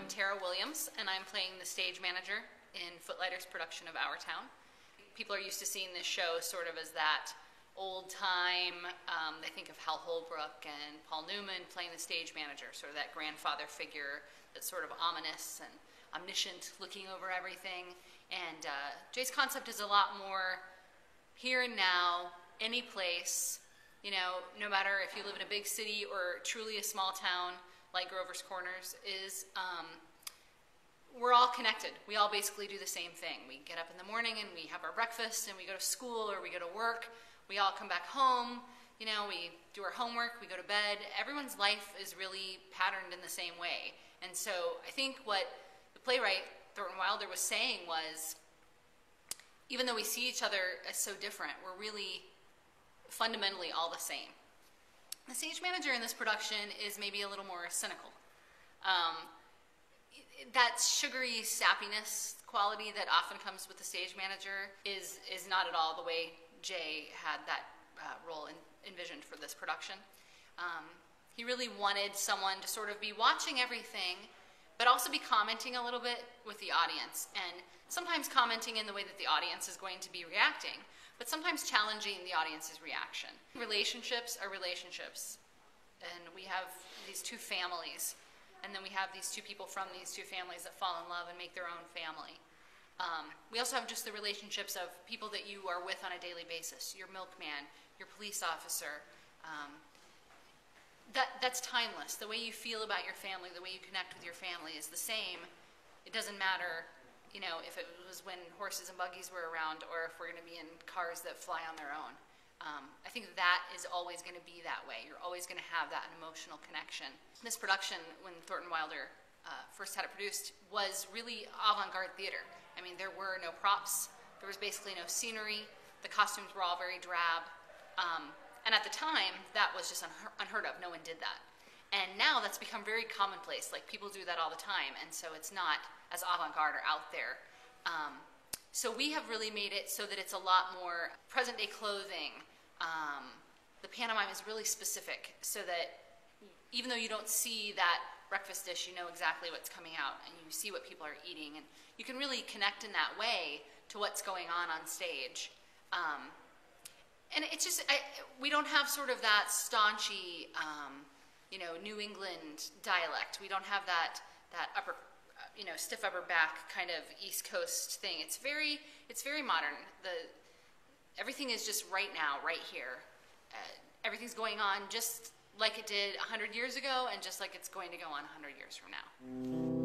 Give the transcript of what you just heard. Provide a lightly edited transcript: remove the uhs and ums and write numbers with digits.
I'm Tara Williams, and I'm playing the stage manager in Footlighter's production of Our Town. People are used to seeing this show sort of as that old time, they think of Hal Holbrook and Paul Newman playing the stage manager, sort of that grandfather figure that's sort of ominous and omniscient, looking over everything. And Jay's concept is a lot more here and now, any place, you know, no matter if you live in a big city or truly a small town like Grover's Corners is, we're all connected. We all basically do the same thing. We get up in the morning and we have our breakfast and we go to school or we go to work. We all come back home, you know, we do our homework, we go to bed. Everyone's life is really patterned in the same way. And so I think what the playwright, Thornton Wilder, was saying was, even though we see each other as so different, we're really fundamentally all the same. The stage manager in this production is maybe a little more cynical. That sugary sappiness quality that often comes with the stage manager is not at all the way Jay had that role envisioned for this production. He really wanted someone to sort of be watching everything, but also be commenting a little bit with the audience, and sometimes commenting in the way that the audience is going to be reacting, but sometimes challenging the audience's reaction. Relationships are relationships, and we have these two families, and then we have these two people from these two families that fall in love and make their own family. We also have just the relationships of people that you are with on a daily basis, your milkman, your police officer. That's timeless. The way you feel about your family, the way you connect with your family is the same. It doesn't matter, you know, if it was when horses and buggies were around or if we're going to be in cars that fly on their own. I think that is always going to be that way. You're always going to have that emotional connection. This production, when Thornton Wilder first had it produced, was really avant-garde theater. I mean, there were no props. There was basically no scenery. The costumes were all very drab. And at the time, that was just unheard of. No one did that. And now that's become very commonplace. Like, people do that all the time. And so it's not as avant-garde or out there. So we have really made it so that it's a lot more present-day clothing. The pantomime is really specific so that even though you don't see that breakfast dish, you know exactly what's coming out and you see what people are eating, and you can really connect in that way to what's going on stage. And it's just, we don't have sort of that staunchy, you know, New England dialect. We don't have that upper, you know, stiff upper back kind of East Coast thing. It's very modern. Everything is just right now, right here. Everything's going on just like it did 100 years ago and just like it's going to go on 100 years from now.